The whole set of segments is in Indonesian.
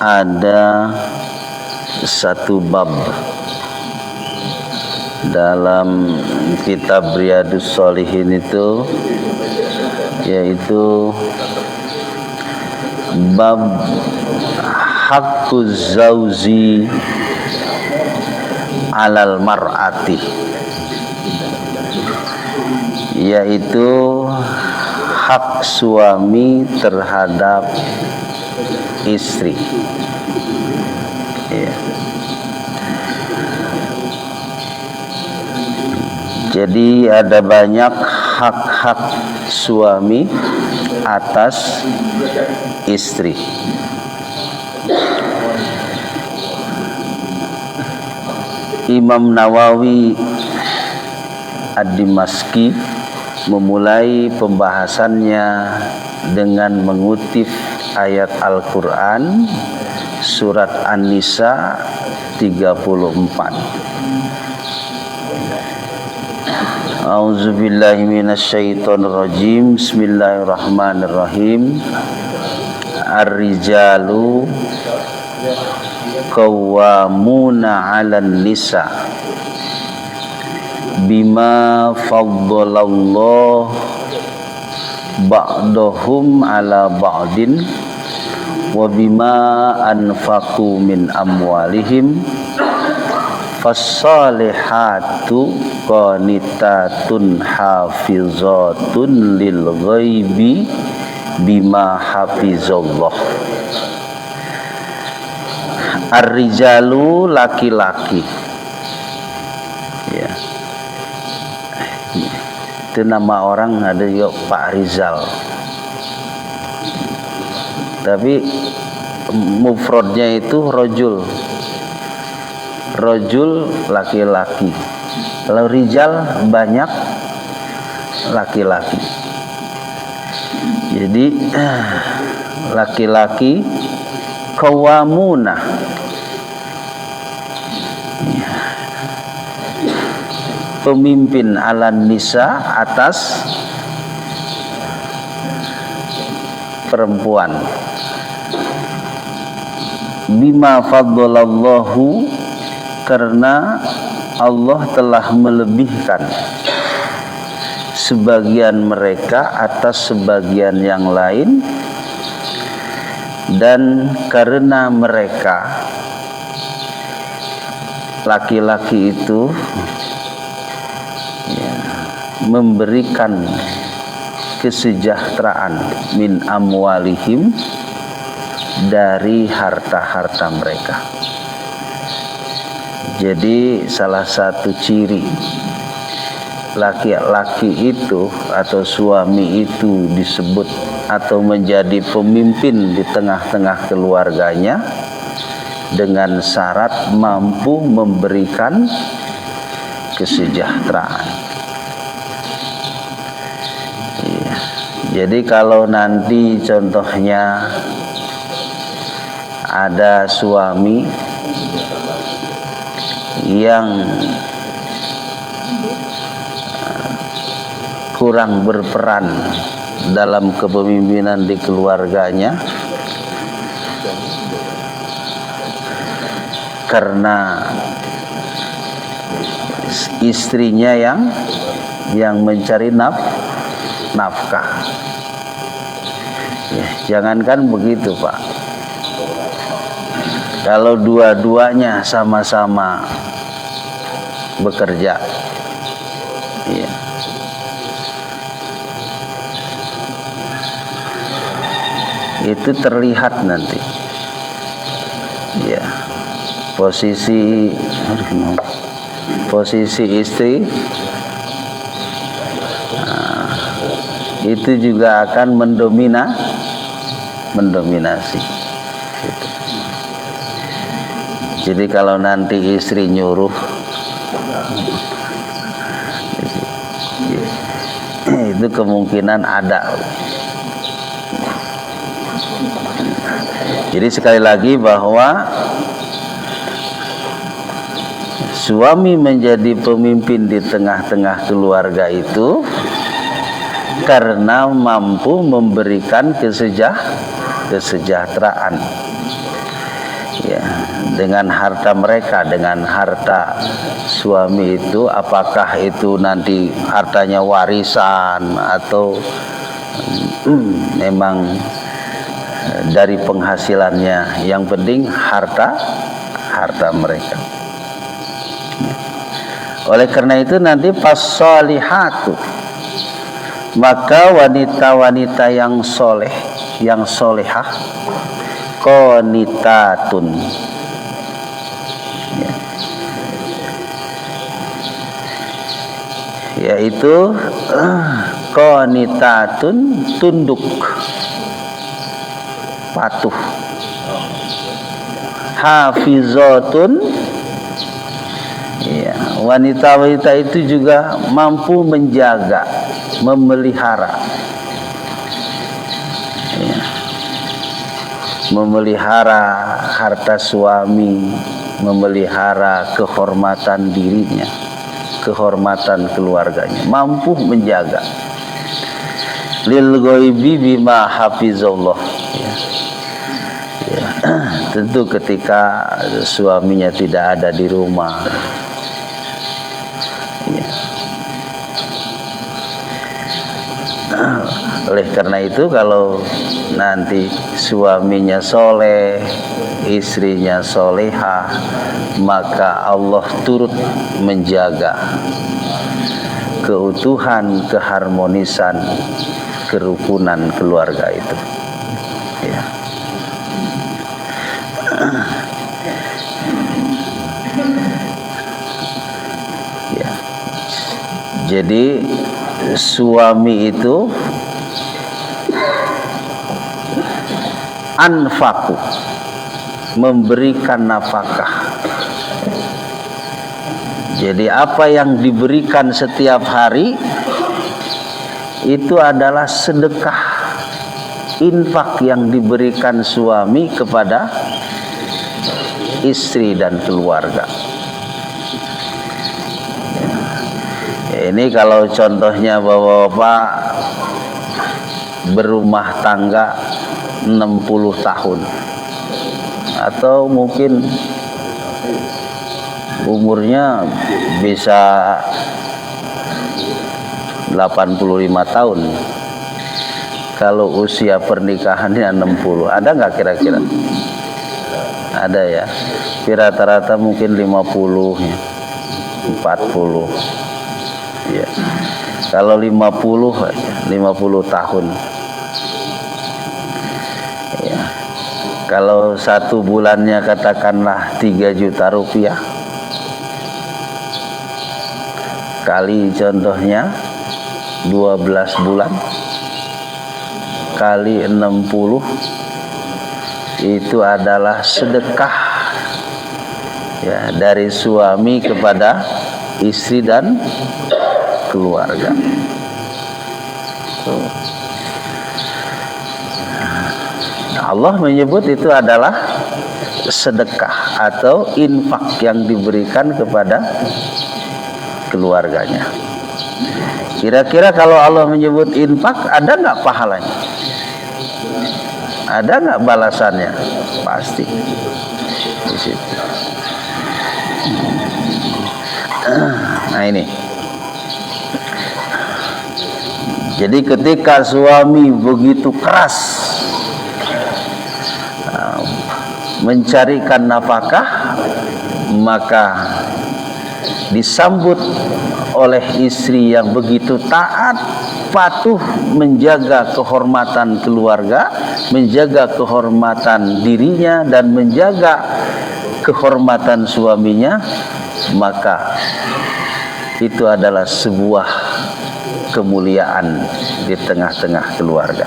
ada satu bab dalam kitab Riyadhus Shalihin itu, yaitu bab haqquz zauji alal mar'ati, yaitu hak suami terhadap istri. Ya. Jadi ada banyak hak-hak suami atas istri. Imam Nawawi Ad-Dimashqi memulai pembahasannya dengan mengutip ayat Al-Quran surat An-Nisa 34. A'udzubillahi minasyaitonirrajim. Bismillahirrahmanirrahim. Ar-rijalu qawwamuna 'alan nisa bima faddalallahu ba'dahum 'ala ba'din wa bima anfaqu min amwalihim fassalihatu qanitatun hafizatun lil ghaibi bima hafizallah. Ar-rijalu, laki-laki, ya, itu nama orang, ada juga Pak Rizal, tapi mufradnya itu rojul, laki-laki. Kalau rijal banyak laki-laki. Jadi laki-laki qawwamuna, pemimpin alan nisa, atas perempuan. Bima faddalallahu, karena Allah telah melebihkan sebagian mereka atas sebagian yang lain, dan karena mereka laki-laki itu memberikan kesejahteraan min amwalihim, dari harta-harta mereka. Jadi salah satu ciri laki-laki itu atau suami itu disebut atau menjadi pemimpin di tengah-tengah keluarganya dengan syarat mampu memberikan kesejahteraan. Ya. Jadi kalau nanti contohnya ada suami yang kurang berperan dalam kepemimpinan di keluarganya karena istrinya yang mencari nafkah. Ya, jangankan begitu, Pak. Kalau dua-duanya sama-sama bekerja, ya, itu terlihat nanti, ya, posisi istri itu juga akan mendominasi. Gitu. Jadi kalau nanti istri nyuruh, itu kemungkinan ada. Jadi sekali lagi bahwa suami menjadi pemimpin di tengah-tengah keluarga itu karena mampu memberikan kesejahteraan. ya, dengan harta mereka, dengan harta suami itu, apakah itu nanti hartanya warisan atau memang dari penghasilannya, yang penting harta mereka. Oleh karena itu nanti pas-solihatu, maka wanita-wanita yang soleh, yang solehah, qanitatun, yaitu qanitatun, tunduk, patuh, hafizatun, ya, wanita-wanita itu juga mampu menjaga, memelihara, ya, memelihara harta suami, memelihara kehormatan dirinya, kehormatan keluarganya, mampu menjaga. Lil ghaibi bima hafizallah, ya. Ya, tentu ketika suaminya tidak ada di rumah, ya. Oleh karena itu kalau nanti suaminya soleh, istrinya solehah, maka Allah turut menjaga keutuhan, keharmonisan, kerukunan keluarga itu, ya. Ya. Jadi suami itu anfaku, memberikan nafkah. Jadi apa yang diberikan setiap hari itu adalah sedekah, infak yang diberikan suami kepada istri dan keluarga. Ya, ini kalau contohnya bapak-bapak berumah tangga 60 tahun atau mungkin umurnya bisa 85 tahun. Kalau usia pernikahannya 60, ada nggak kira-kira? Ada ya. Rata-rata mungkin 50, 40. Ya. Kalau 50 tahun. Ya. Kalau satu bulannya katakanlah 3 juta rupiah. Kali contohnya 12 bulan kali 60, itu adalah sedekah, ya, dari suami kepada istri dan keluarga. Allah menyebut itu adalah sedekah atau infak yang diberikan kepada keluarganya. Kira-kira kalau Allah menyebut infak, ada nggak pahalanya? Ada nggak balasannya? Pasti di situ. Nah ini. Jadi ketika suami begitu keras mencarikan nafkah, maka disambut oleh istri yang begitu taat, patuh, menjaga kehormatan keluarga, menjaga kehormatan dirinya, dan menjaga kehormatan suaminya, maka itu adalah sebuah kemuliaan di tengah-tengah keluarga.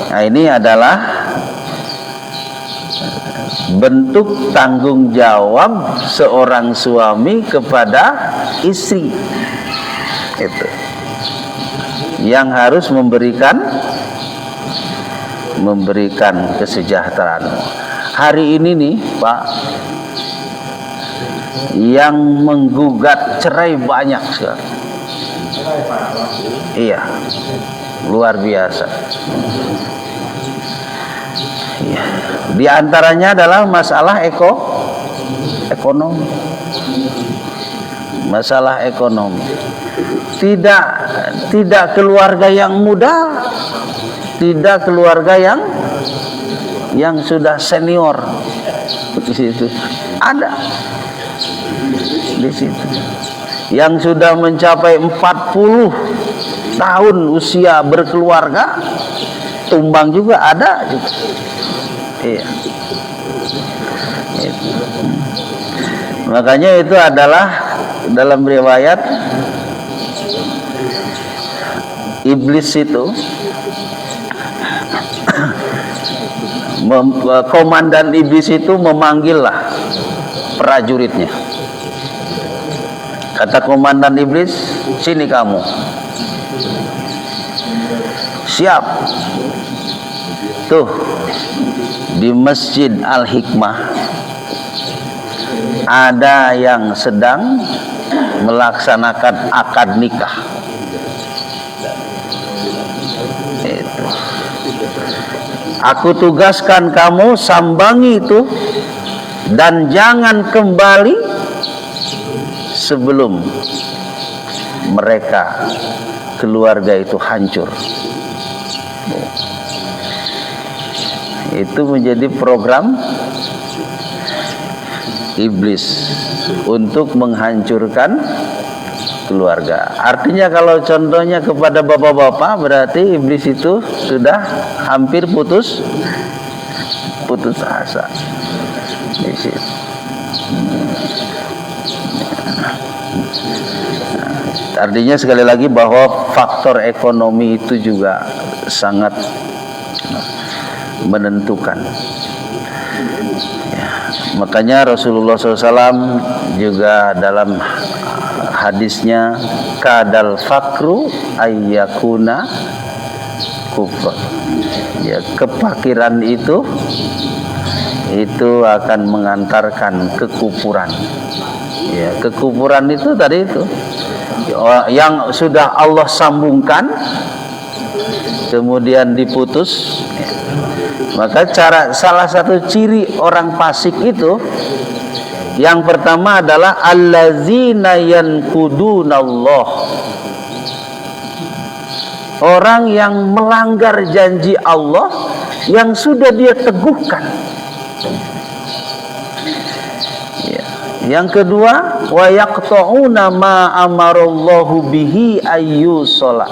Nah, ini adalah bentuk tanggung jawab seorang suami kepada istri, itu yang harus memberikan kesejahteraan. Hari ini nih Pak, yang menggugat cerai banyak sekali. Iya, luar biasa. Ya. Di antaranya adalah masalah ekonomi. Masalah ekonomi. Tidak keluarga yang muda, tidak keluarga yang sudah senior. Di situ ada, di situ yang sudah mencapai 40 tahun usia berkeluarga, tumbang juga ada juga. Iya. Itu. Makanya itu adalah dalam riwayat iblis itu komandan iblis itu memanggillah prajuritnya. Kata komandan iblis, sini kamu. Siap. Tuh di Masjid Al-Hikmah ada yang sedang melaksanakan akad nikah. Itu. Aku tugaskan kamu sambangi itu dan jangan kembali sebelum mereka keluarga itu hancur. Itu menjadi program iblis untuk menghancurkan keluarga. Artinya kalau contohnya kepada bapak-bapak, berarti iblis itu sudah hampir putus asa. Di situ. Artinya sekali lagi bahwa faktor ekonomi itu juga sangat menentukan. Ya, makanya Rasulullah SAW juga dalam hadisnya, kadal fakru ayyakuna kufr. Ya, kefakiran itu akan mengantarkan kekufuran. Ya, kekufuran itu tadi itu yang sudah Allah sambungkan kemudian diputus. Maka salah satu ciri orang fasik itu yang pertama adalah allazina yanqudunallah. Orang yang melanggar janji Allah yang sudah dia teguhkan. Ya. Yang kedua, wa yaqta'una ma amarallahu bihi ayyusala.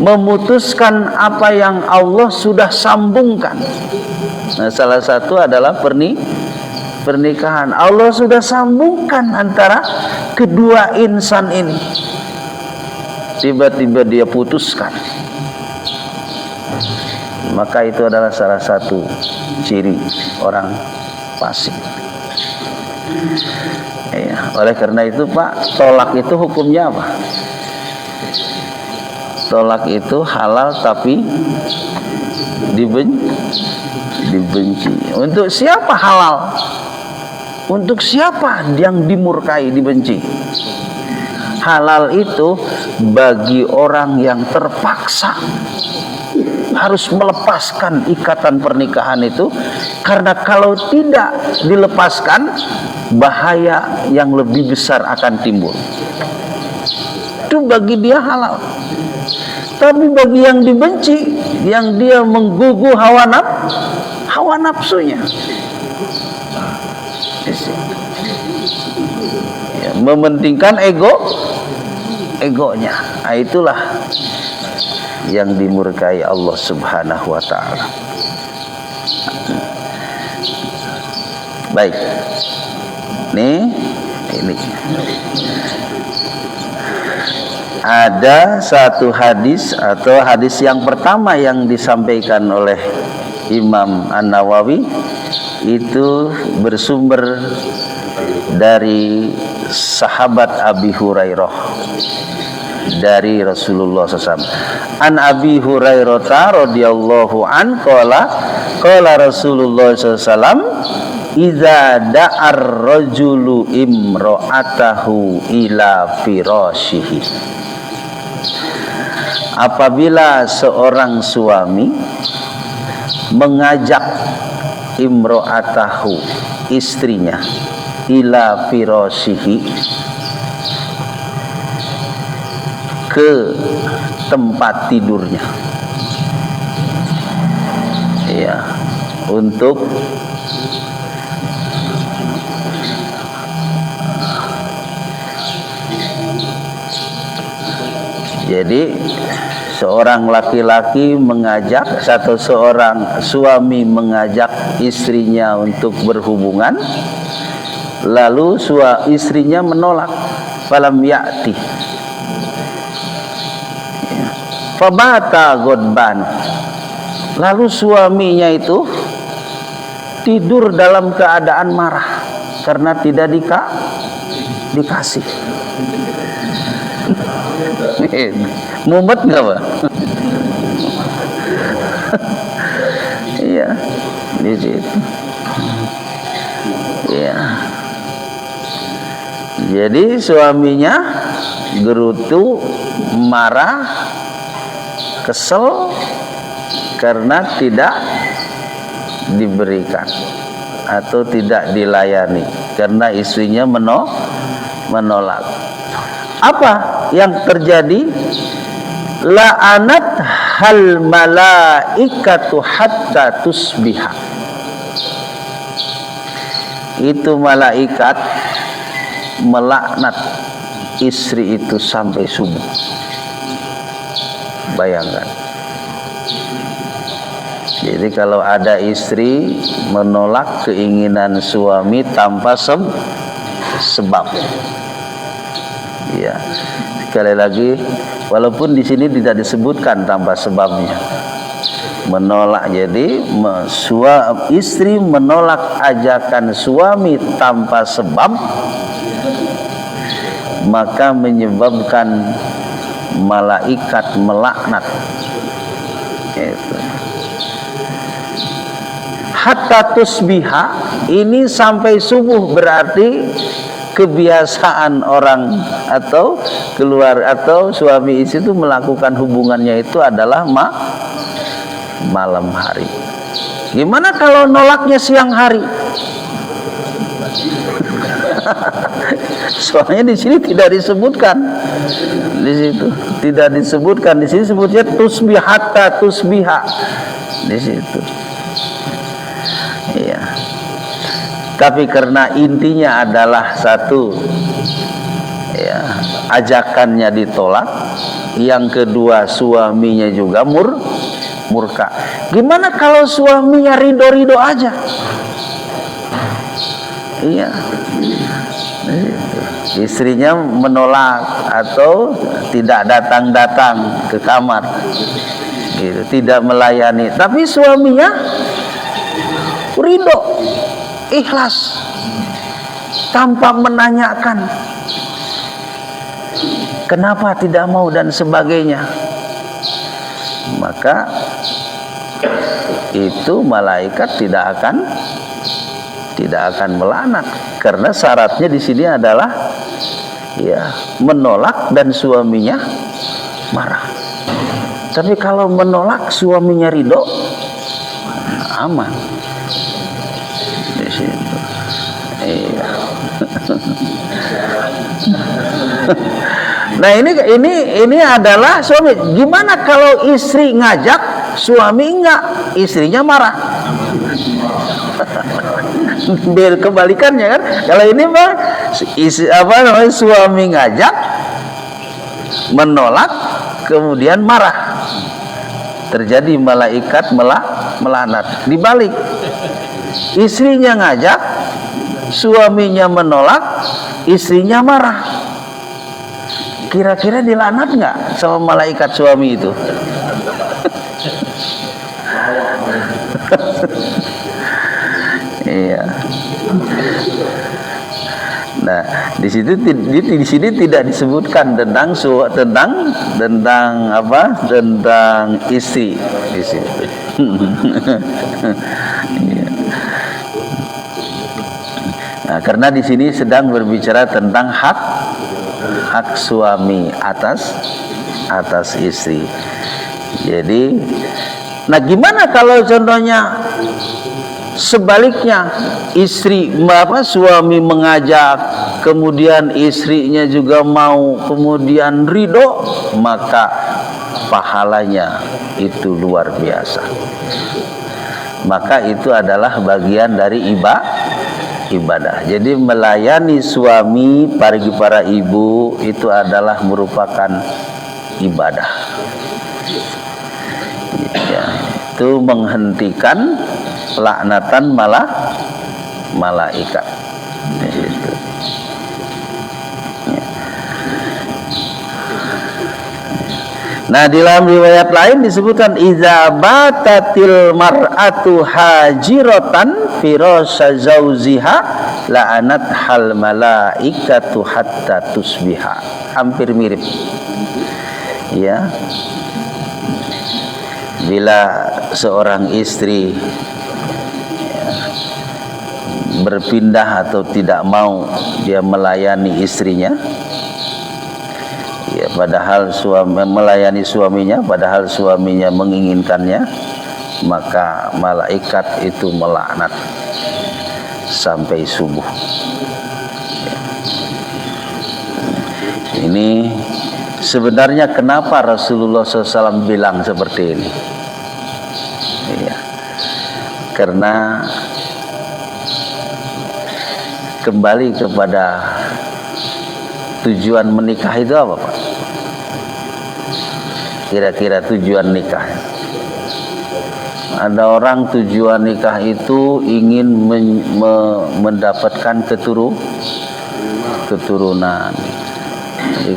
Memutuskan apa yang Allah sudah sambungkan. Nah, salah satu adalah pernikahan. Allah sudah sambungkan antara kedua insan ini. Tiba-tiba dia putuskan. Maka itu adalah salah satu ciri orang fasik. Ya, oleh karena itu Pak, tolak itu hukumnya apa? Tolak itu halal tapi dibenci. Untuk siapa halal? Untuk siapa yang dimurkai, dibenci? Halal itu bagi orang yang terpaksa harus melepaskan ikatan pernikahan itu, karena kalau tidak dilepaskan bahaya yang lebih besar akan timbul. Itu bagi dia halal. Tapi bagi yang dibenci, yang dia menggugu hawa nafsunya, ya, mementingkan egonya. Nah, itulah yang dimurkai Allah Subhanahu wa ta'ala. Baik. Ini ada satu hadis atau hadis yang pertama yang disampaikan oleh Imam An-Nawawi itu bersumber dari sahabat Abi Hurairah dari Rasulullah SAW. An Abi Hurairah radhiyallahu an qala Rasulullah SAW, idza da'ar rajulu imra'atahu ila firashihi. Apabila seorang suami mengajak imro'atahu, istrinya, ila firashihi, ke tempat tidurnya, ya, untuk jadi seorang laki-laki mengajak, atau seorang suami mengajak istrinya untuk berhubungan, lalu istrinya menolak, falam ya'ti, fabata godban, lalu suaminya itu tidur dalam keadaan marah karena tidak dikasih. Mumet nggak, Pak? Iya, di situ. Iya. Jadi suaminya gerutu, marah, kesel karena tidak diberikan atau tidak dilayani karena istrinya menolak. Apa yang terjadi? La'anat hal malaikatu hatta tusbiha. Itu malaikat melaknat istri itu sampai subuh. Bayangkan. Jadi kalau ada istri menolak keinginan suami tanpa sebab, ya, sekali lagi, walaupun di sini tidak disebutkan tanpa sebabnya, menolak. Jadi istri menolak ajakan suami tanpa sebab, maka menyebabkan malaikat melaknat. Itu. Hatta tusbiha, ini sampai subuh, berarti kebiasaan orang atau suami istri itu melakukan hubungannya itu adalah malam hari. Gimana kalau nolaknya siang hari? Soalnya di sini tidak disebutkan. Di situ tidak disebutkan. Di sini sebutnya tusbihata, tusbiha. Di situ. Iya. Tapi karena intinya adalah satu, ya, ajakannya ditolak, yang kedua suaminya juga murka. Gimana kalau suaminya ridho aja? Iya, istrinya menolak atau tidak datang ke kamar, gitu, tidak melayani, tapi suaminya ridho, ikhlas, tanpa menanyakan kenapa tidak mau dan sebagainya, maka itu malaikat tidak akan melaknat, karena syaratnya di sini adalah, ya, menolak dan suaminya marah. Tapi kalau menolak suaminya ridho, aman. Di situ. Iya. Nah, ini adalah suami. Gimana kalau istri ngajak, suami enggak, istrinya marah? Biar kebalikannya kan. Kalau ini mah suami ngajak, menolak, kemudian marah, terjadi malaikat melaknat. Dibalik, istrinya ngajak, suaminya menolak, istrinya marah. Kira-kira dilaknat nggak sama malaikat suami itu? Iya. Nah, di sini tidak disebutkan tentang istri di situ. Nah, karena di sini sedang berbicara tentang hak suami atas istri. Jadi Nah, gimana kalau contohnya sebaliknya, suami mengajak, kemudian istrinya juga mau, kemudian ridho, maka pahalanya itu luar biasa. Maka itu adalah bagian dari ibadah. Jadi melayani suami, bagi para ibu, itu adalah merupakan ibadah. Ya, itu menghentikan laknatan malaikat. Itu. Ya. Nah, di dalam riwayat lain disebutkan idza batatil mar'atu hajiratan firasha zauziha la'anat hal malaikatu hatta tusbiha. Hampir mirip. Ya. Bila seorang istri berpindah atau tidak mau dia melayani istrinya, ya, padahal melayani suaminya, padahal suaminya menginginkannya, maka malaikat itu melaknat sampai subuh. Ini sebenarnya kenapa Rasulullah SAW bilang seperti ini? Ya, karena kembali kepada tujuan menikah itu apa, Pak? Kira-kira tujuan nikah. Ada orang tujuan nikah itu ingin mendapatkan keturunan. Jadi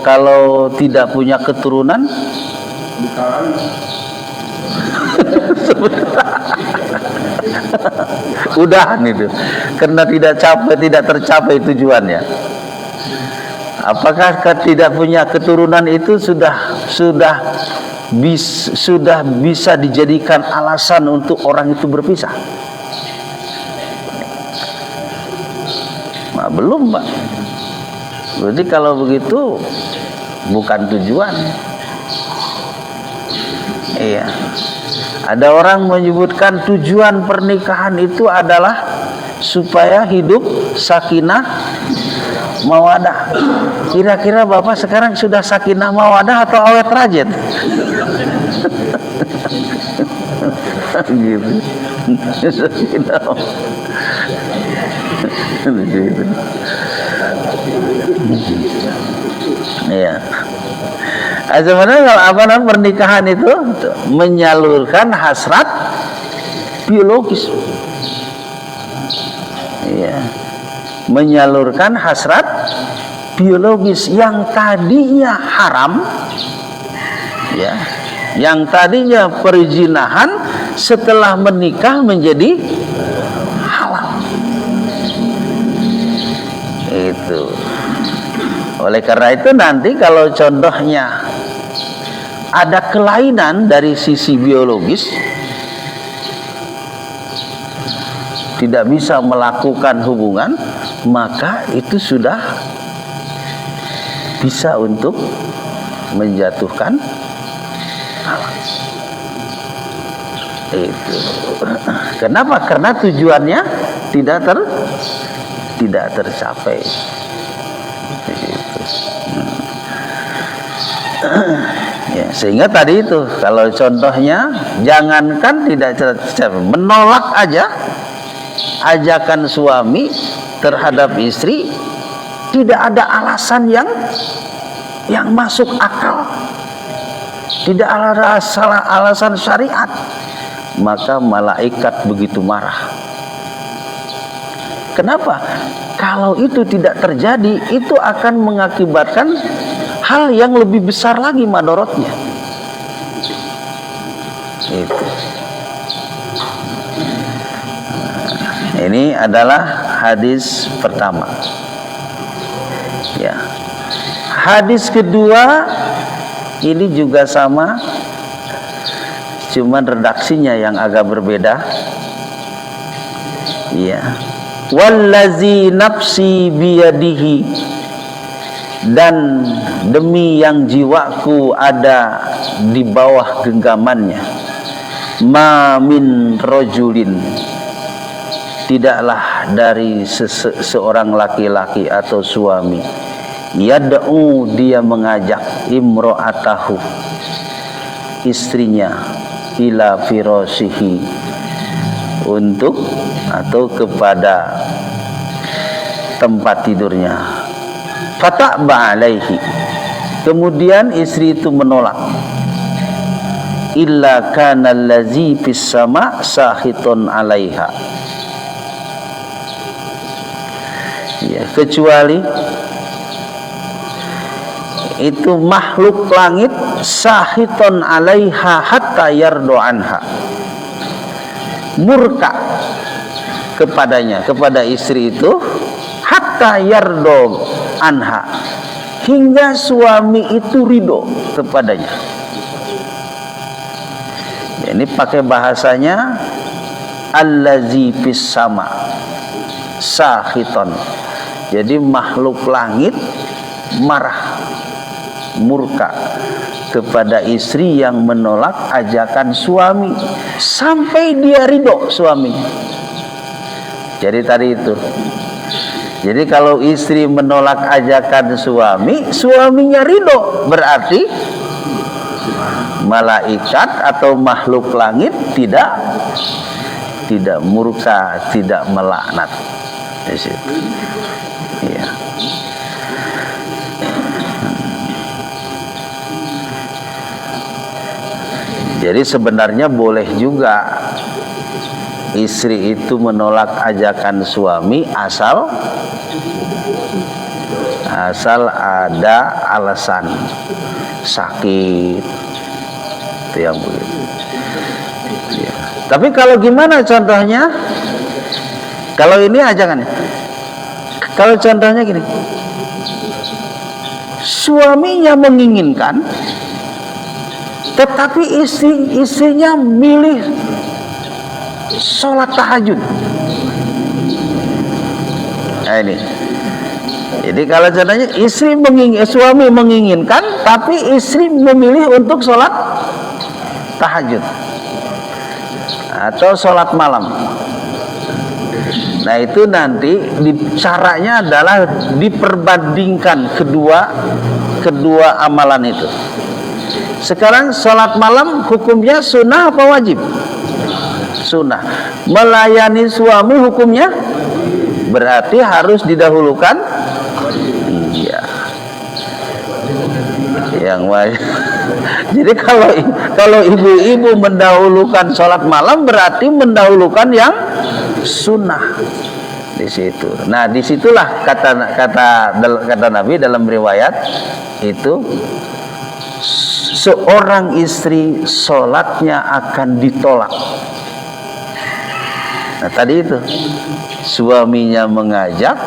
kalau tidak punya keturunan, udahan itu, karena tidak tercapai tujuannya. Apakah tidak punya keturunan itu sudah bisa dijadikan alasan untuk orang itu berpisah? Nah, belum, Pak. Berarti kalau begitu bukan tujuan. Iya. Ada orang menyebutkan tujuan pernikahan itu adalah supaya hidup sakinah mawadah. Kira-kira Bapak sekarang sudah sakinah mawadah atau awet rajin? Gitu. Sakinah. Iya. Sebenarnya pernikahan itu menyalurkan hasrat biologis. Iya. Menyalurkan hasrat biologis yang tadinya haram, ya, yang tadinya perzinahan, setelah menikah menjadi halal. Itu. Oleh karena itu nanti kalau contohnya ada kelainan dari sisi biologis, tidak bisa melakukan hubungan, maka itu sudah bisa untuk menjatuhkan halal. Itu. Kenapa? Karena tujuannya tidak tercapai. Ya, sehingga tadi itu kalau contohnya jangankan tidak tercapai, menolak aja ajakan suami terhadap istri, tidak ada alasan yang masuk akal, tidak ada alasan syariat, maka malaikat begitu marah. Kenapa? Kalau itu tidak terjadi, itu akan mengakibatkan hal yang lebih besar lagi madorotnya. Itu. Ini adalah hadis pertama. Ya. Hadis kedua ini juga sama, cuman redaksinya yang agak berbeda. Ya. Wallazi nafsi biyadihi, dan demi yang jiwaku ada di bawah genggamannya, ma min rajulin, tidaklah dari seorang laki-laki atau suami, yad'u, dia mengajak, imro'atahu, istrinya, ila firasihi, untuk atau kepada tempat tidurnya, fata'ba alaihi, kemudian istri itu menolak, illa kana allazi fis sama sahitun alaiha, ya, kecuali itu makhluk langit sahitun alaiha hatta yardo anha, murka kepadanya, kepada istri itu, hatta yardo anha, hingga suami itu ridho kepadanya. Ini pakai bahasanya allazi fis sama sahiton, jadi makhluk langit marah, murka kepada istri yang menolak ajakan suami sampai dia ridho suaminya. Jadi tadi itu, jadi kalau istri menolak ajakan suami, suaminya ridho, berarti malaikat atau makhluk langit tidak murka, tidak melaknat di situ. Ya. Jadi sebenarnya boleh juga istri itu menolak ajakan suami asal ada alasan sakit, itu yang begitu. Ya. Tapi kalau gimana contohnya? Kalau ini ajakannya, kalau contohnya gini, suaminya menginginkan, tetapi istrinya milih sholat tahajud. Nah ini, jadi kalau contohnya suami menginginkan, tapi istri memilih untuk sholat tahajud atau sholat malam. Nah itu nanti caranya adalah diperbandingkan kedua amalan itu. Sekarang sholat malam hukumnya sunnah apa wajib? Sunnah. Melayani suami hukumnya berarti harus didahulukan. Iya. Yang wajib. Jadi kalau ibu-ibu mendahulukan sholat malam berarti mendahulukan yang sunnah di situ. Nah disitulah kata Nabi dalam riwayat itu, seorang istri sholatnya akan ditolak. Nah tadi itu suaminya mengajak,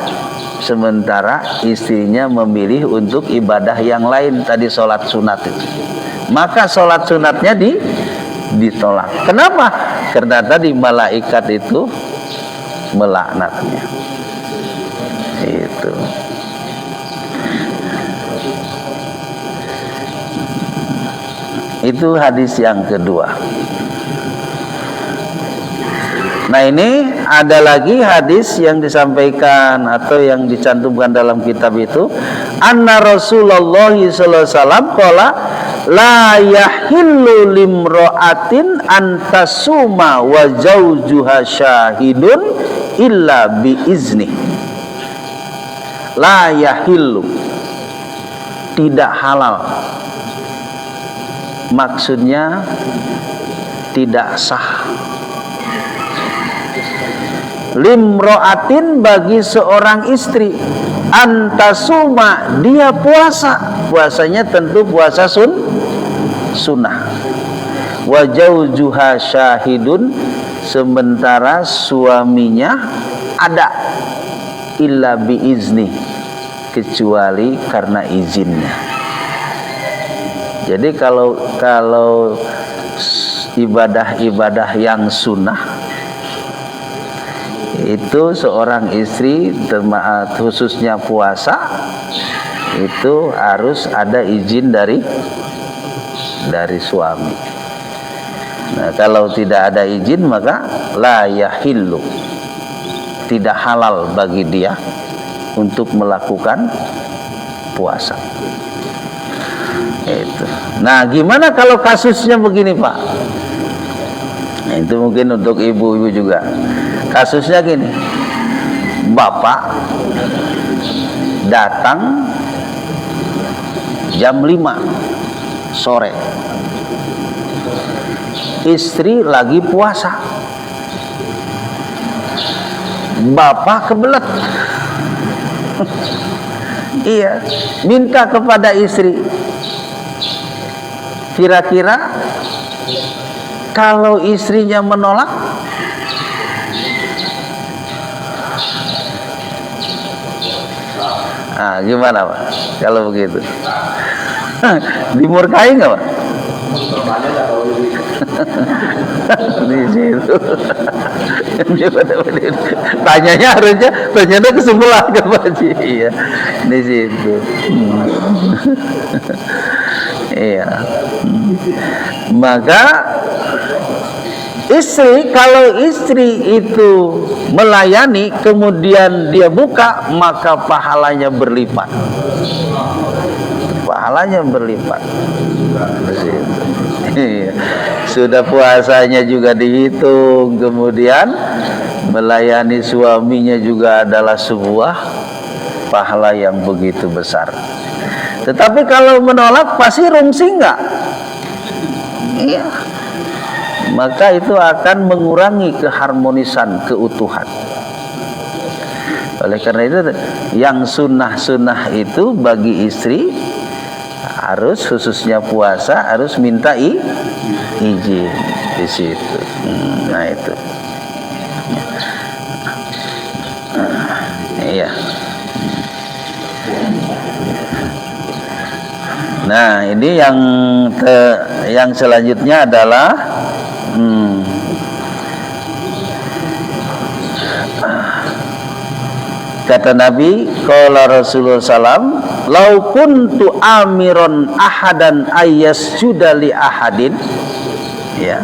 sementara istrinya memilih untuk ibadah yang lain, tadi sholat sunat itu, maka sholat sunatnya ditolak. Kenapa? Karena tadi malaikat itu melaknatnya. Itu. Itu hadis yang kedua. Nah ini ada lagi hadis yang disampaikan atau yang dicantumkan dalam kitab itu, anna Rasulullah sallallahu alaihi wasallam qala la yahillu limra'atin antasuma wa zawjuha syahidun illa bi izni. La yahillu, tidak halal, maksudnya tidak sah, limroatin, bagi seorang istri, antasuma, dia puasanya tentu puasa sunnah, wajaujuha syahidun, sementara suaminya ada, illa biizni, kecuali karena izinnya. Jadi kalau ibadah-ibadah yang sunnah itu seorang istri khususnya puasa itu harus ada izin dari suami. Nah, kalau tidak ada izin maka la yahillu, tidak halal bagi dia untuk melakukan puasa. Itu. Nah, gimana kalau kasusnya begini, Pak? Nah, itu mungkin untuk ibu-ibu juga. Kasusnya gini, bapak datang jam 5 sore, istri lagi puasa, bapak kebelet. Iya, minta kepada istri. Kira-kira kalau istrinya menolak, nah, gimana Pak? Kalau begitu, dimurkai nggak Pak? Di situ. Tanyanya harusnya ternyata ke sebelah ke Pak Haji. Iya, di situ. Iya. Maka istri, kalau istri itu melayani kemudian dia buka, maka pahalanya berlipat. Pahalanya berlipat. Sudah puasanya juga dihitung, kemudian melayani suaminya juga adalah sebuah pahala yang begitu besar. Tetapi kalau menolak pasti rungsing enggak? Iya. Maka itu akan mengurangi keharmonisan, keutuhan. Oleh karena itu yang sunnah-sunnah itu bagi istri harus, khususnya puasa, harus minta izin di situ. Nah itu. Iya. Nah ini yang selanjutnya adalah kata Nabi, qala Rasulullah sallam, lau kuntu amiron ahadan ayyasjuda li ahadin, ya,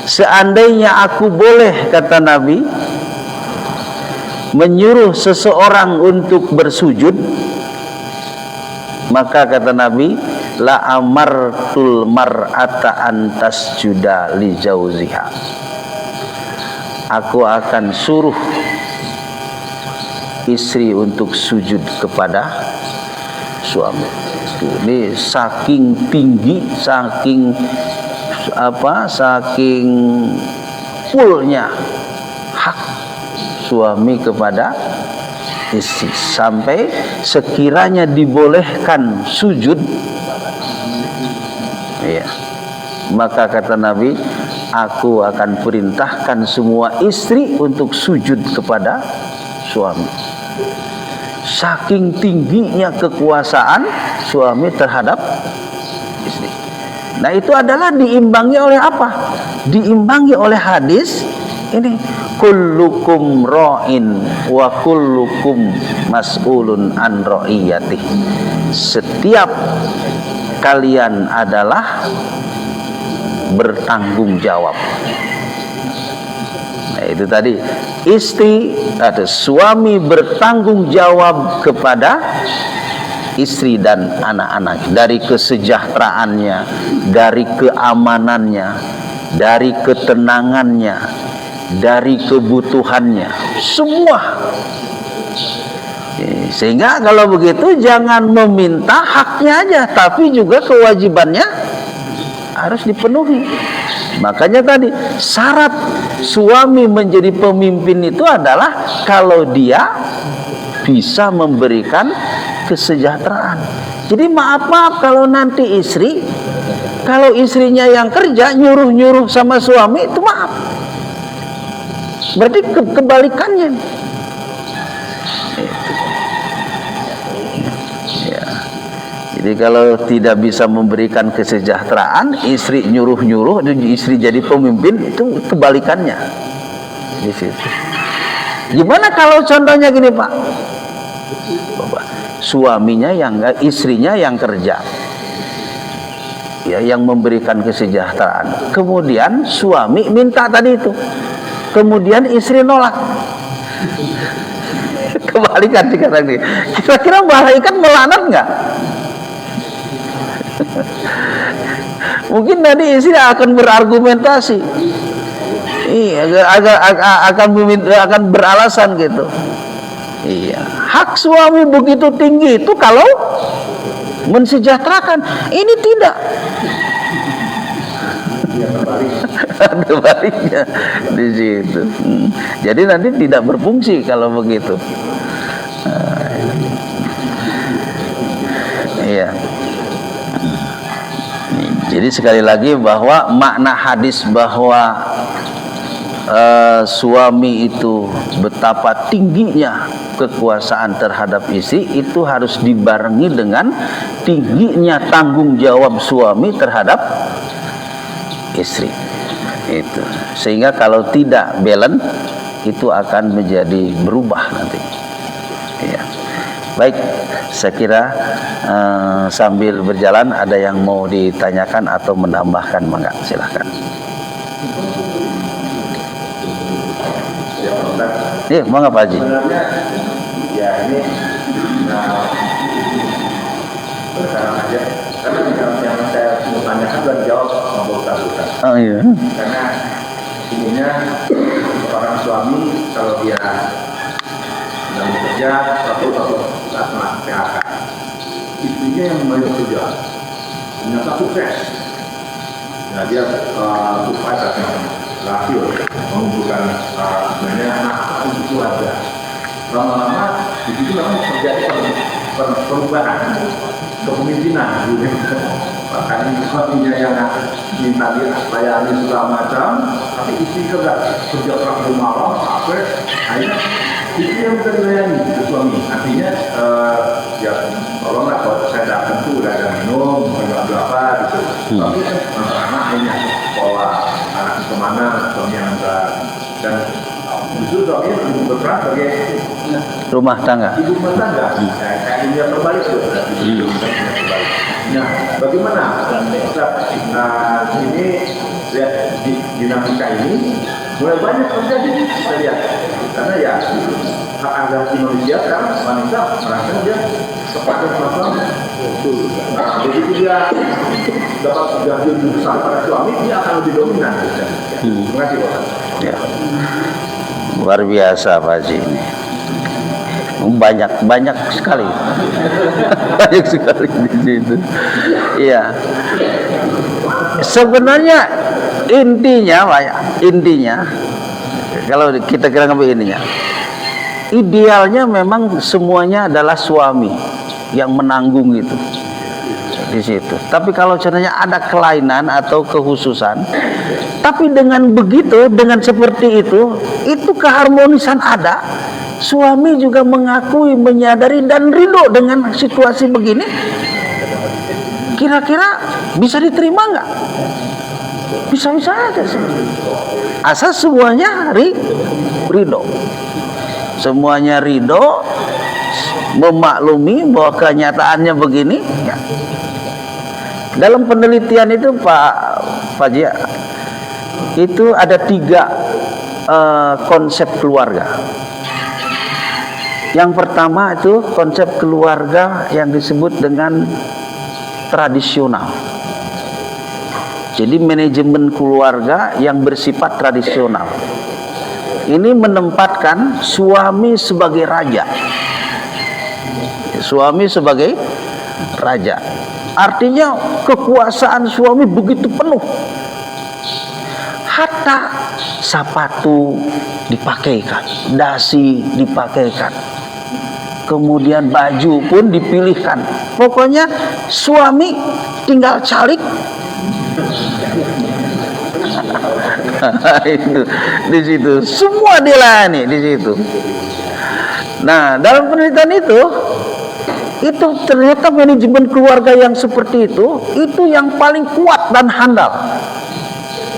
seandainya aku boleh, kata Nabi, menyuruh seseorang untuk bersujud, maka kata Nabi, la amartul mar'ata antas juda li jauziha, aku akan suruh istri untuk sujud kepada suami. Ini saking tinggi, saking fullnya hak suami kepada istri, sampai sekiranya dibolehkan sujud, ya, maka kata Nabi, aku akan perintahkan semua istri untuk sujud kepada suami. Saking tingginya kekuasaan suami terhadap istri. Nah itu adalah diimbangi oleh apa? Diimbangi oleh hadis ini, kullukum ra'in wa kullukum mas'ulun an ra'iyatih. Setiap kalian adalah bertanggung jawab. Nah, itu tadi, istri atau suami bertanggung jawab kepada istri dan anak-anak, dari kesejahteraannya, dari keamanannya, dari ketenangannya, dari kebutuhannya, semua. Sehingga kalau begitu jangan meminta haknya aja, tapi juga kewajibannya harus dipenuhi. Makanya tadi syarat suami menjadi pemimpin itu adalah kalau dia bisa memberikan kesejahteraan. Jadi maaf kalau nanti istri, kalau istrinya yang kerja nyuruh-nyuruh sama suami, itu maaf, berarti kebalikannya. Jadi kalau tidak bisa memberikan kesejahteraan, istri nyuruh-nyuruh, istri jadi pemimpin, itu kebalikannya. Di situ. Gimana kalau contohnya gini Pak? suaminya yang enggak, istrinya yang kerja, ya, yang memberikan kesejahteraan. Kemudian suami minta tadi itu, kemudian istri nolak. Kebalikan sekarang nih. Kira-kira malaikat melaknat nggak? Mungkin nanti istri akan berargumentasi, iya, akan beralasan gitu. Iya, hak suami begitu tinggi itu kalau mensejahterakan, ini tidak. Ada baliknya di situ. Jadi nanti tidak berfungsi kalau begitu. Iya. Jadi sekali lagi bahwa makna hadis bahwa suami itu betapa tingginya kekuasaan terhadap istri itu harus dibarengi dengan tingginya tanggung jawab suami terhadap istri. Itu sehingga kalau tidak balance itu akan menjadi berubah nanti. Ya. Baik, saya kira sambil berjalan ada yang mau ditanyakan atau menambahkan, mangga silahkan. Iya, mangga Pak Haji. Sebenarnya ya ini sekarang aja karena yang saya mau tanyakan dan jawab Ustaz. Oh iya. Karena intinya orang suami kalau dia sedang bekerja suatu saat PHK, istrinya yang banyak kerja, ternyata sukses. Nah dia supaya berhasil mengumpulkan sebenarnya anak untuk keluarga. Lama-lama di situ memang terjadi perubahan kepemimpinan. Bahkan suaminya yang minta dilayani segala macam, tapi istri kerja keras malam, sampai akhirnya istri yang bisa dilayani ke suami. Artinya ya tolonglah kalau saya datang tuh udah ada minum, berapa gitu. Tapi kan anak akhirnya sekolah, anak kemana, suami yang enggak, dan justru suami yang berperan sebagai rumah tangga. Ibu rumah tangga. Kayak ini yang terbalik tuh. Nah, bagaimana ini lihat dinamika ini mulai banyak terjadi, kita lihat karena ya hak asasi manusia kan wanita merasa dia sepakat sama nah, begitu dia dapat gaji besar pada suami, dia akan lebih dominan. Terima kasih Pak. Ya. Luar biasa Pak Haji ini. Banyak sekali. Banyak sekali di situ. Iya. Sebenarnya intinya kalau kita kira ngambil ininya, idealnya memang semuanya adalah suami yang menanggung itu di situ. Tapi kalau sebenarnya ada kelainan atau kehususan, tapi dengan begitu, dengan seperti itu keharmonisan ada. Suami juga mengakui, menyadari dan ridho dengan situasi begini. Kira-kira bisa diterima nggak? Bisa-bisa aja sih. Asal semuanya ridho. Semuanya ridho, memaklumi bahwa kenyataannya begini. Ya. Dalam penelitian itu Pak Jia, itu ada 3 konsep keluarga. Yang pertama itu konsep keluarga yang disebut dengan tradisional. Jadi manajemen keluarga yang bersifat tradisional. Ini menempatkan suami sebagai raja. Suami sebagai raja. Artinya kekuasaan suami begitu penuh. Hatta sepatu dipakaikan, dasi dipakaikan, kemudian baju pun dipilihkan. Pokoknya suami tinggal calik. Itu di situ semua dilayani di situ. Nah, dalam penelitian itu ternyata manajemen keluarga yang seperti itu yang paling kuat dan handal.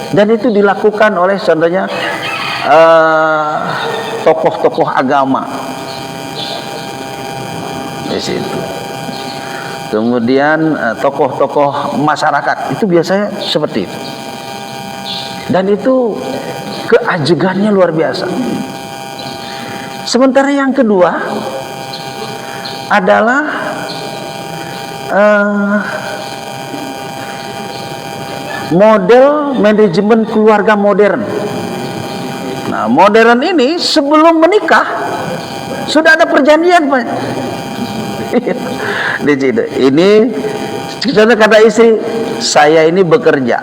Dan itu dilakukan oleh contohnya tokoh-tokoh agama di situ. Kemudian tokoh-tokoh masyarakat itu biasanya seperti itu. Dan itu keajegannya luar biasa. Sementara yang kedua adalah model manajemen keluarga modern. Nah, modern ini sebelum menikah sudah ada perjanjian, Pak. Ini contoh kata istri, saya ini bekerja.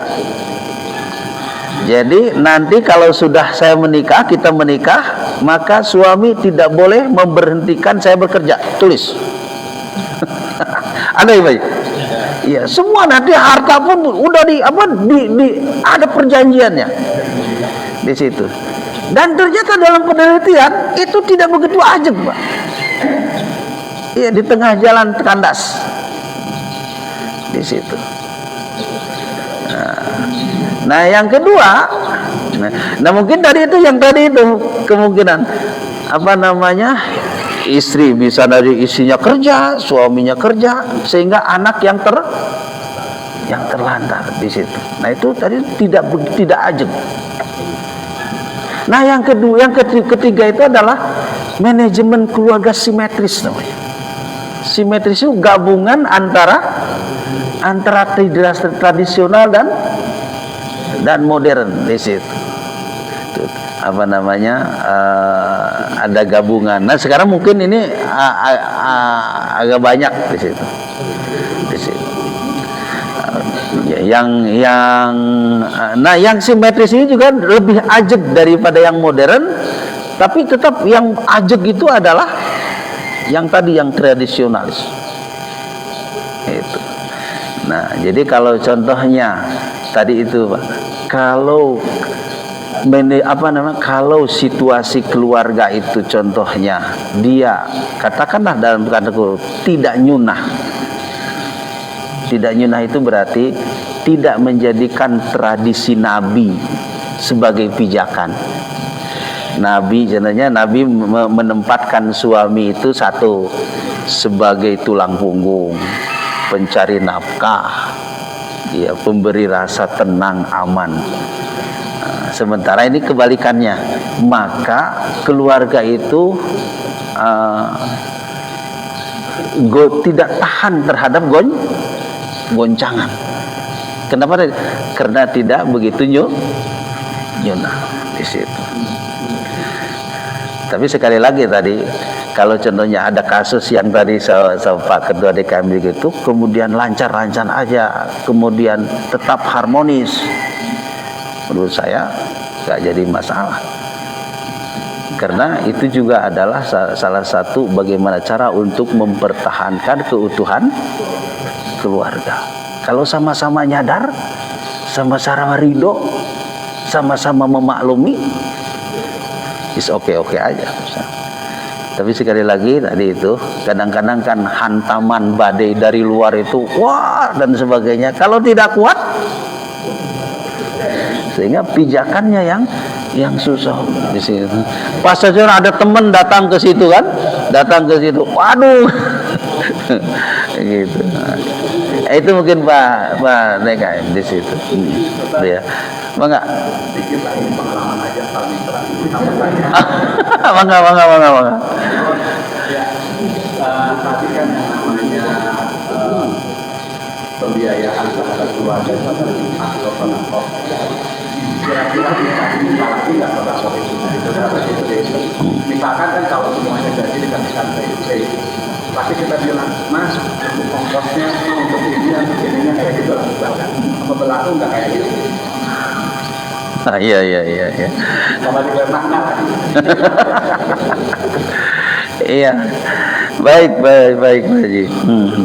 Jadi nanti kalau sudah saya menikah, kita menikah, maka suami tidak boleh memberhentikan saya bekerja. Tulis. Ada ya, Pak? Iya, semua nanti harta pun udah ada perjanjiannya di situ. Dan ternyata dalam penelitian itu tidak begitu ajeg, Pak. Iya, di tengah jalan kandas di situ. Nah, yang kedua, nah mungkin tadi itu kemungkinan istri bisa dari istrinya kerja, suaminya kerja, sehingga anak yang terlantar di situ. Nah, itu tadi tidak ajeg. Nah, yang ketiga itu adalah manajemen keluarga simetris namanya. Simetris itu gabungan antara tradisional dan modern di situ. Ada gabungan. Nah, sekarang mungkin ini agak banyak di situ. Yang simetris ini juga lebih ajeg daripada yang modern, tapi tetap yang ajeg itu adalah yang tradisionalis. Itu. Nah, jadi kalau contohnya tadi itu, Pak, kalau situasi keluarga itu contohnya dia katakanlah dalam kata tidak nyunah. Tidak nyunah itu berarti tidak menjadikan tradisi Nabi sebagai pijakan. Nabi menempatkan suami itu satu sebagai tulang punggung, pencari nafkah, ya, pemberi rasa tenang, aman. Sementara ini kebalikannya, maka keluarga itu tidak tahan terhadap goncangan. Kenapa? Karena tidak begitu nyunah di situ. Tapi sekali lagi tadi, kalau contohnya ada kasus yang tadi Pak Ketua DKM gitu, kemudian lancar-lancar aja, kemudian tetap harmonis, menurut saya nggak jadi masalah. Karena itu juga adalah salah satu bagaimana cara untuk mempertahankan keutuhan keluarga. Kalau sama-sama nyadar, sama-sama ridho, sama-sama memaklumi, is oke-oke aja. Tapi sekali lagi tadi itu, kadang-kadang kan hantaman badai dari luar itu wah dan sebagainya, kalau tidak kuat, sehingga pijakannya yang susah di situ. Pas saja ada teman datang ke situ kan, waduh, gitu. Itu mungkin Pak DKM di situ. Ya, bangga. Sedikit lagi pengalaman aja paling terakhir. Bangga. Ya, tadi kan yang namanya pembiayaan terhadap keluarga atau penangkap. Kira-kira ini pasti nggak terdapat itu. Misalkan kan kalau semuanya gaji dikasihkan ke pasti kita bilang, Mas, untuk ongkosnya, untuk ininya kayak gitu lah. Apa berlaku nggak kayak gitu? Iya. Sama di makna. Iya. Baik Pak Haji.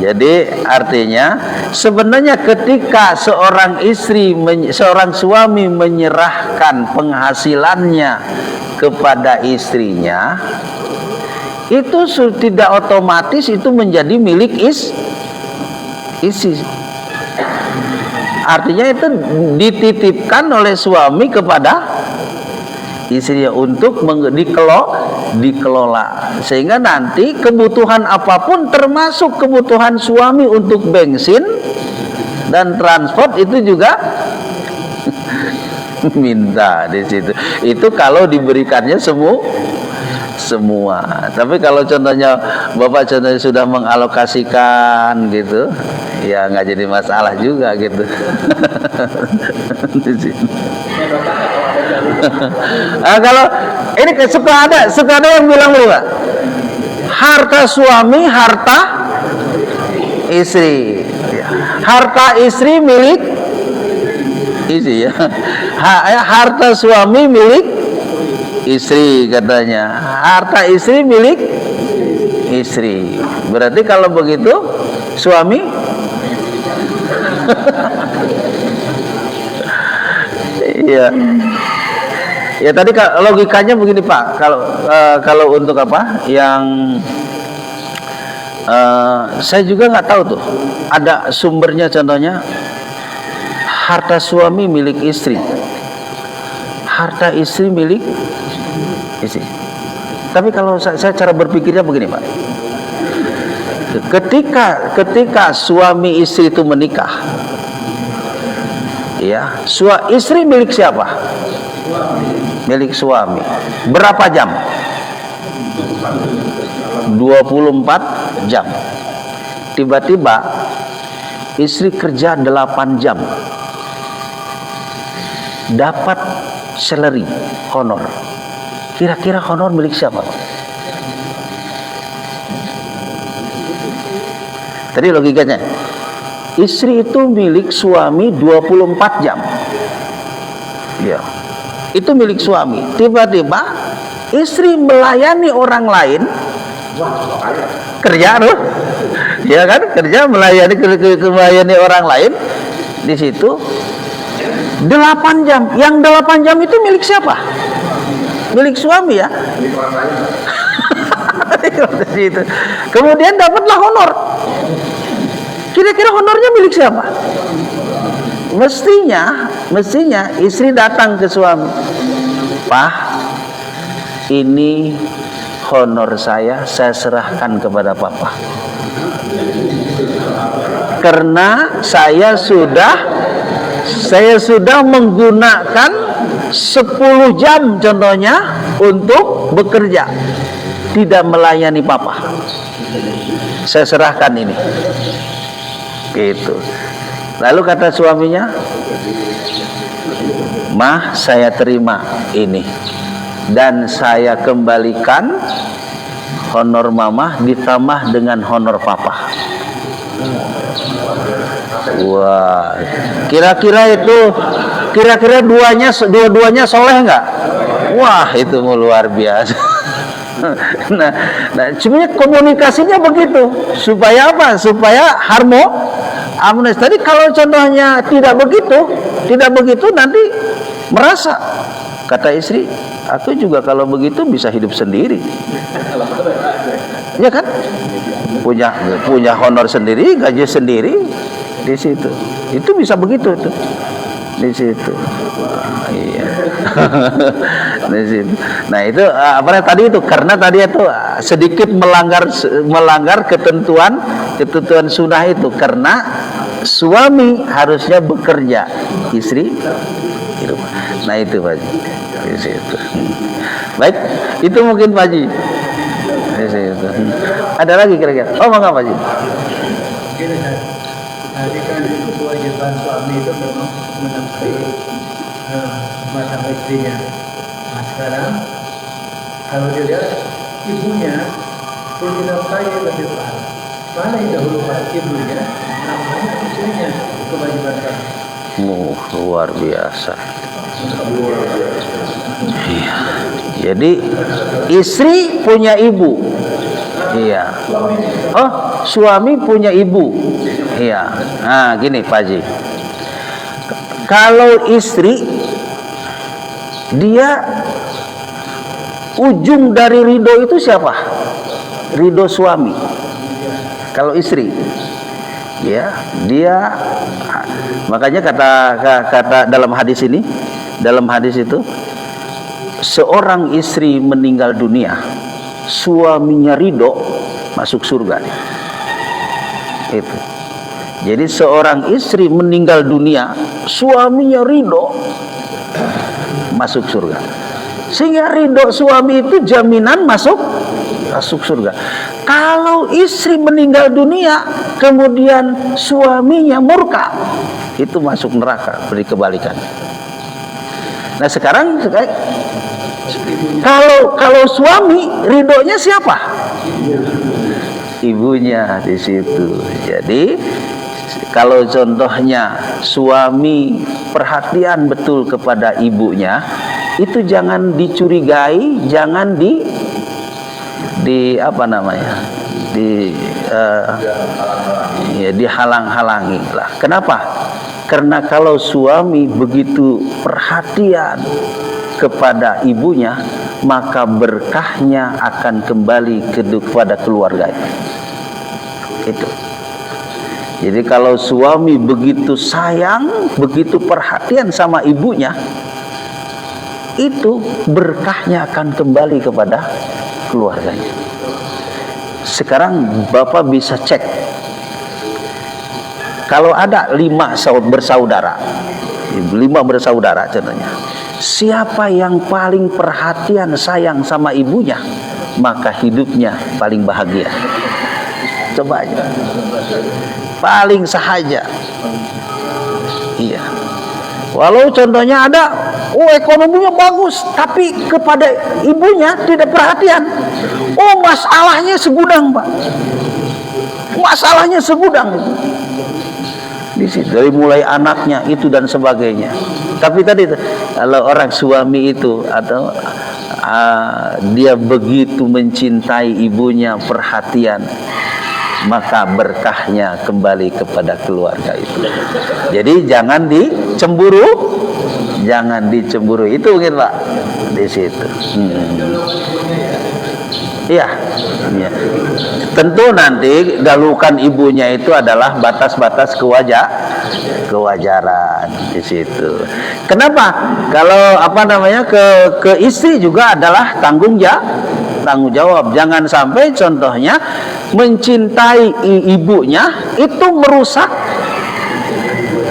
Jadi artinya sebenarnya ketika seorang suami menyerahkan penghasilannya kepada istrinya, itu tidak otomatis itu menjadi milik istri. Artinya itu dititipkan oleh suami kepada istrinya untuk dikelola, sehingga nanti kebutuhan apapun termasuk kebutuhan suami untuk bensin dan transport itu juga minta di situ. Itu kalau diberikannya semua. Tapi kalau contohnya Bapak contohnya sudah mengalokasikan gitu, ya nggak jadi masalah juga gitu. Di sini. Kalau ini suka ada yang bilang juga, harta suami harta istri, harta istri milik istri ya. Harta suami milik istri katanya, harta istri milik istri. Berarti kalau begitu suami iya. Ya tadi logikanya begini Pak. Kalau untuk apa? Yang saya juga nggak tahu tuh. Ada sumbernya, contohnya harta suami milik istri, harta istri milik istri. Tapi kalau saya cara berpikirnya begini Pak. Ketika suami istri itu menikah, ya, istri milik siapa? Milik suami. Berapa jam? 24 jam. Tiba-tiba istri kerja 8 jam, dapat salary, honor. Kira-kira honor milik siapa? Tadi logikanya, istri itu milik suami 24 jam. Ya. Itu milik suami. Tiba-tiba istri melayani orang lain, kerja loh, ya kan, kerja melayani orang lain di situ 8 jam. Yang 8 jam itu milik siapa? Milik suami ya. Kemudian dapatlah honor. Kira-kira honornya milik siapa? Mestinya istri datang ke suami, Pak, ini honor saya serahkan kepada Papa, karena saya sudah menggunakan 10 jam contohnya untuk bekerja, tidak melayani Papa. Saya serahkan ini. Gitu. Lalu kata suaminya, Mah, saya terima ini dan saya kembalikan honor Mama ditambah dengan honor Papa. Wah, kira-kira dua-duanya soleh nggak? Wah, itu luar biasa. Nah, sebenarnya komunikasinya begitu supaya apa? Supaya harmonis. Tadi kalau contohnya tidak begitu nanti merasa, kata istri, aku juga kalau begitu bisa hidup sendiri, ya kan? Punya honor sendiri, gaji sendiri di situ. Itu bisa begitu tuh di situ. Wah, iya. Di situ. Nah itu tadi itu karena tadi itu sedikit melanggar ketentuan sunnah itu, karena suami harusnya bekerja, istri di rumah. Nah itu Pak Haji di situ. Baik, itu mungkin Pak Haji di situ. Ada lagi kira-kira? Oh, mangga Pak Haji. Tadi kan kewajiban suami itu memang menafkahi rumah tangga istrinya. Nah sekarang kalau dilihat ibunya perlu dinafkahi lebih parah. Mana yang dahulukan ibunya, namanya istrinya, kewajiban kami. Luar biasa. Iya. Jadi istri punya ibu. Iya. Oh, suami punya ibu. Iya. Nah, gini Pak Haji. Kalau istri, dia ujung dari ridho itu siapa? Ridho suami. Kalau istri, ya, dia, makanya kata dalam hadis itu, seorang istri meninggal dunia suaminya ridho, masuk surga. Itu. Jadi seorang istri meninggal dunia, suaminya ridho, masuk surga. Sehingga ridho suami itu jaminan masuk surga. Kalau istri meninggal dunia kemudian suaminya murka, itu masuk neraka, beri kebalikan. Nah sekarang kalau suami ridhonya siapa? Ibunya di situ. Jadi kalau contohnya suami perhatian betul kepada ibunya, itu jangan dicurigai, jangan dihalang-halangi lah. Kenapa? Karena kalau suami begitu perhatian kepada ibunya, maka berkahnya akan kembali kepada keluarga itu. Jadi kalau suami begitu sayang, begitu perhatian sama ibunya, itu berkahnya akan kembali kepada keluarganya. Sekarang Bapak bisa cek, kalau ada 5 bersaudara contohnya, siapa yang paling perhatian sayang sama ibunya, maka hidupnya paling bahagia. Coba aja, paling sahaja. Iya. Walau contohnya ada, ekonominya bagus, tapi kepada ibunya tidak perhatian. Masalahnya segudang, Pak. Masalahnya segudang. Di situ dari mulai anaknya itu dan sebagainya. Tapi tadi kalau orang suami itu atau dia begitu mencintai ibunya, perhatian, maka berkahnya kembali kepada keluarga itu. Jadi jangan dicemburu, itu mungkin Pak di situ. Iya. Tentu nanti dahulukan ibunya itu adalah batas-batas kewajaran di situ. Kenapa? Kalau ke istri juga adalah tanggung jawab. Jangan sampai contohnya mencintai ibunya itu merusak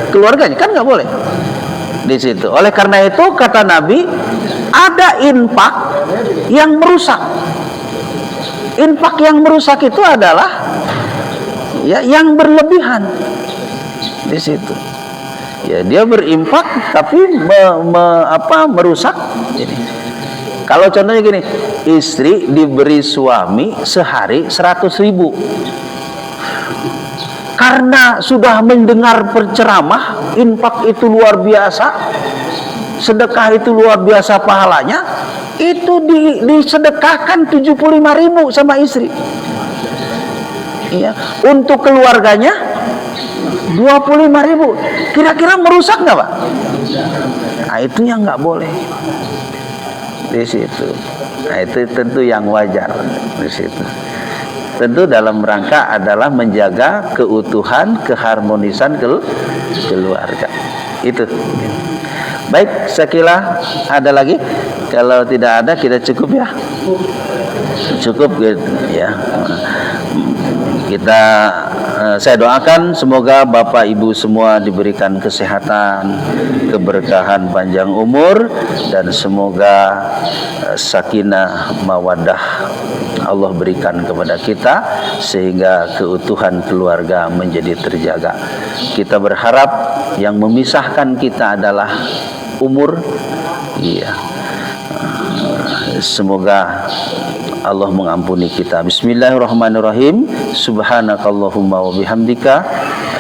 keluarganya, kan nggak boleh di situ. Oleh karena itu kata Nabi, ada infak yang merusak. Infak yang merusak itu adalah yang berlebihan di situ. Ya, dia berinfak tapi merusak. Jadi, kalau contohnya gini, istri diberi suami sehari 100.000. Karena sudah mendengar penceramah, infak itu luar biasa, sedekah itu luar biasa pahalanya, itu disedekahkan 75.000 sama istri. Iya, untuk keluarganya 25.000. Kira-kira merusak nggak, Pak? Nah, itu yang nggak boleh di situ. Nah, itu tentu yang wajar di situ. Tentu dalam rangka adalah menjaga keutuhan, keharmonisan keluarga. Itu. Baik, sekila ada lagi. Kalau tidak ada, kita cukup ya. Cukup ya. Saya doakan semoga Bapak Ibu semua diberikan kesehatan, keberkahan panjang umur, dan semoga sakinah mawaddah Allah berikan kepada kita sehingga keutuhan keluarga menjadi terjaga. Kita berharap yang memisahkan kita adalah umur. Iya. Semoga Allah mengampuni kita. Bismillahirrahmanirrahim. Subhanakallahumma wa bihamdika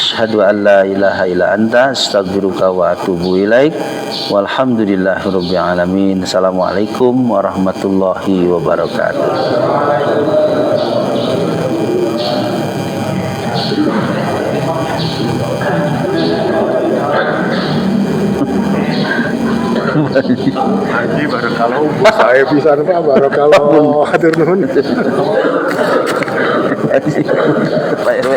asyhadu an la ilaha illa anta astaghfiruka wa atubu ilaik. Walhamdulillahirabbil alamin. Assalamualaikum warahmatullahi wabarakatuh. Haji barokallahu. Saya bisa Pak barokallahu. Hatur nuhun. Pak RW.